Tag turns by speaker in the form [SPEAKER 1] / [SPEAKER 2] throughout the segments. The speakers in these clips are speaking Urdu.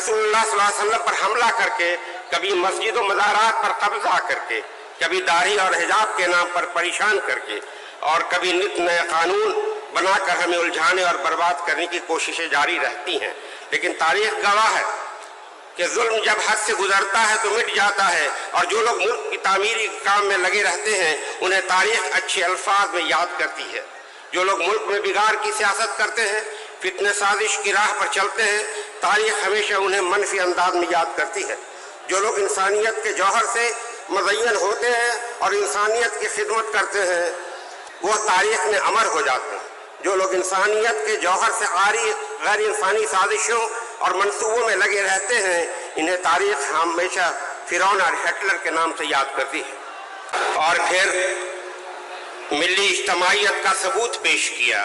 [SPEAKER 1] رسول اللہ صلی اللہ علیہ وسلم پر حملہ کر کے، کبھی مسجد و مزارات پر قبضہ کر کے، کبھی داڑھی اور حجاب کے نام پر پریشان کر کے، اور کبھی نت نئے قانون بنا کر ہمیں الجھانے اور برباد کرنے کی کوششیں جاری رہتی ہیں۔ لیکن تاریخ گواہ ہے کہ ظلم جب حد سے گزرتا ہے تو مٹ جاتا ہے، اور جو لوگ ملک کی تعمیری کام میں لگے رہتے ہیں انہیں تاریخ اچھے الفاظ میں یاد کرتی ہے۔ جو لوگ ملک میں بگاڑ کی سیاست کرتے ہیں، فتنہ سازش کی راہ پر چلتے ہیں، تاریخ ہمیشہ انہیں منفی انداز میں یاد کرتی ہے۔ جو لوگ انسانیت کے جوہر سے مزین ہوتے ہیں اور انسانیت کی خدمت کرتے ہیں وہ تاریخ میں امر ہو جاتے ہیں۔ جو لوگ انسانیت کے جوہر سے عاری غیر انسانی سازشوں اور منصوبوں میں لگے رہتے ہیں انہیں تاریخ ہمیشہ فرعون اور ہٹلر کے نام سے یاد کرتی ہے۔ اور پھر ملی اجتماعیت کا ثبوت پیش کیا،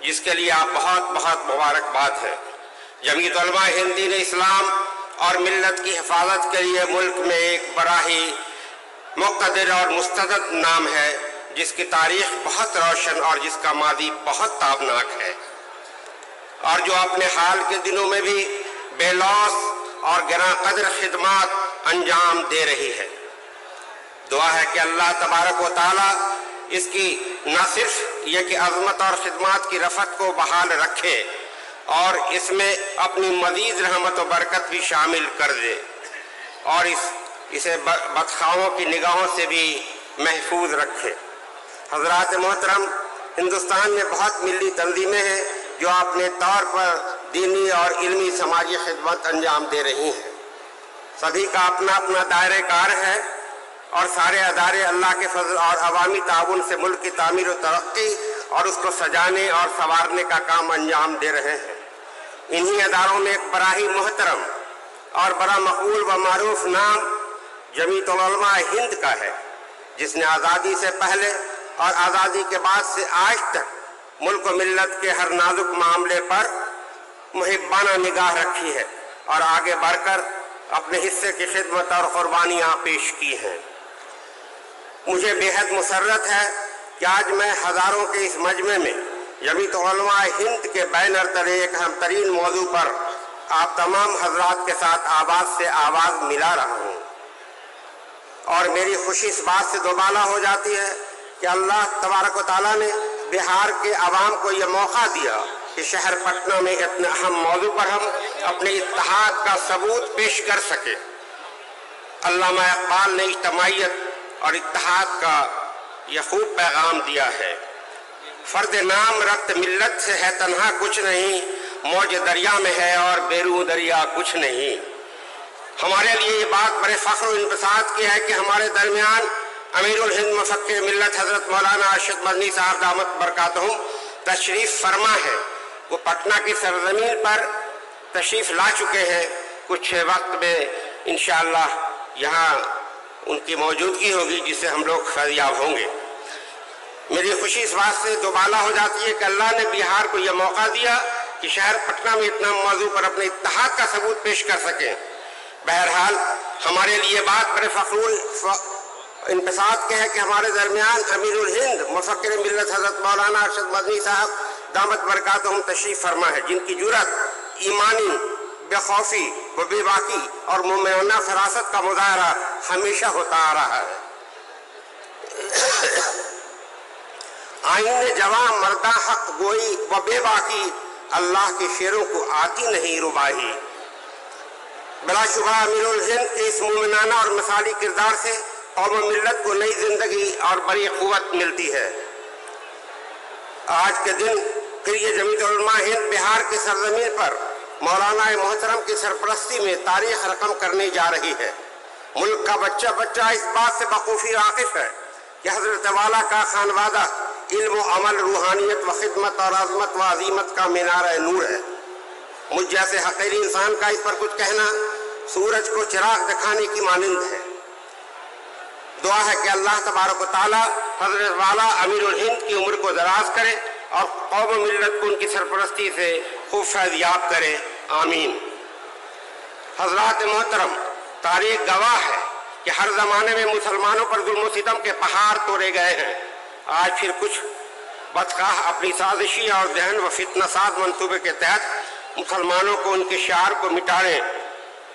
[SPEAKER 1] جس کے لیے آپ بہت بہت مبارکباد ہے۔ جمعیت علماء ہند دین اسلام اور ملت کی حفاظت کے لیے ملک میں ایک بڑا ہی مقتدر اور مستعد نام ہے، جس کی تاریخ بہت روشن اور جس کا ماضی بہت تابناک ہے، اور جو اپنے حال کے دنوں میں بھی بے لوث اور گراں قدر خدمات انجام دے رہی ہے۔ دعا ہے کہ اللہ تبارک و تعالی اس کی نہ صرف یہ کہ عظمت اور خدمات کی رفعت کو بحال رکھے اور اس میں اپنی مزید رحمت و برکت بھی شامل کر دے، اور اسے بدخواہوں کی نگاہوں سے بھی محفوظ رکھے۔ حضرات محترم، ہندوستان میں بہت ملی تنظیمیں ہیں جو اپنے طور پر دینی اور علمی سماجی خدمت انجام دے رہی ہیں۔ سبھی کا اپنا اپنا دائرہ کار ہے، اور سارے ادارے اللہ کے فضل اور عوامی تعاون سے ملک کی تعمیر و ترقی اور اس کو سجانے اور سنوارنے کا کام انجام دے رہے ہیں۔ انہی اداروں میں ایک بڑا ہی محترم اور بڑا مقبول و معروف نام جمعیت علماء ہند کا ہے، جس نے آزادی سے پہلے اور آزادی کے بعد سے آج تک ملک و ملت کے ہر نازک معاملے پر محبانہ نگاہ رکھی ہے اور آگے بڑھ کر اپنے حصے کی خدمت اور قربانیاں پیش کی ہیں۔ مجھے بے حد مسرت ہے کہ آج میں ہزاروں کے اس مجمع میں جمعیت علماء ہند کے بینر تلے ایک اہم ترین موضوع پر آپ تمام حضرات کے ساتھ آواز سے آواز ملا رہا ہوں، اور میری خوشی اس بات سے دوبالا ہو جاتی ہے کہ اللہ تبارک و تعالیٰ نے بہار کے عوام کو یہ موقع دیا کہ شہر پٹنہ میں اتنے اہم موضوع پر ہم اپنے اتحاد کا ثبوت پیش کر سکے۔ علامہ اقبال نے اجتماعیت اور اتحاد کا یہ خوب پیغام دیا ہے۔ فرد نام رکت ملت سے ہے تنہا کچھ نہیں، موج دریا میں ہے اور بیرو دریا کچھ نہیں۔ ہمارے لیے یہ بات بڑے فخر و انبساط کی ہے کہ ہمارے درمیان امیر الہند مفکر ملت حضرت مولانا ارشد مدنی صاحب دامت برکاتہم تشریف فرما ہے۔ وہ پٹنہ کی سرزمین پر تشریف لا چکے ہیں، کچھ وقت میں انشاءاللہ یہاں ان کی موجودگی ہوگی جس سے ہم لوگ فیضیاب ہوں گے۔ میری خوشی اس بات سے دوبالا ہو جاتی ہے کہ اللہ نے بہار کو یہ موقع دیا کہ شہر پٹنہ میں اتنا موضوع پر اپنے اتحاد کا ثبوت پیش کر سکیں۔ بہرحال ہمارے لیے بات بڑے فخر انبساط کے ہے کہ ہمارے درمیان امیر الہند مفکر ملت حضرت مولانا ارشد مدنی صاحب دامت برکاتہم تشریف فرما ہے، جن کی جرأت، ایمانی بے خوفی و بے باکی اور مومنانہ فراست کا مظاہرہ ہمیشہ ہوتا آ رہا ہے۔ آئین جواں مردہ حق گوئی و بے باکی، اللہ کے شیروں کو آتی نہیں رباہی۔ بلا شبہ امیر الہند کے اس مومنانہ اور مثالی کردار سے قوم و ملت کو نئی زندگی اور بڑی قوت ملتی ہے۔ آج کے دن پھر یہ جمعیت علماء ہند بہار کی سرزمین پر مولانا محترم کی سرپرستی میں تاریخ رقم کرنے جا رہی ہے۔ ملک کا بچہ بچہ اس بات سے بخوبی واقف ہے کہ حضرت والا کا خانوادہ علم و عمل، روحانیت و خدمت اور عظمت و عظیمت کا مینارہ نور ہے۔ مجھ جیسے حقیری انسان کا اس پر کچھ کہنا سورج کو چراغ دکھانے کی مانند ہے۔ دعا ہے کہ اللہ تبارک و تعالی حضرت والا امیر الہند کی عمر کو دراز کرے اور قوم و ملت کو ان کی سرپرستی سے خوب فیضیاب کرے، آمین۔ حضرات محترم، تاریخ گواہ ہے کہ ہر زمانے میں مسلمانوں پر ظلم و ستم کے پہاڑ توڑے گئے ہیں۔ آج پھر کچھ بدخواہ اپنی سازشی اور ذہن و فتنہ ساز منصوبے کے تحت مسلمانوں کو ان کے شعار کو مٹانے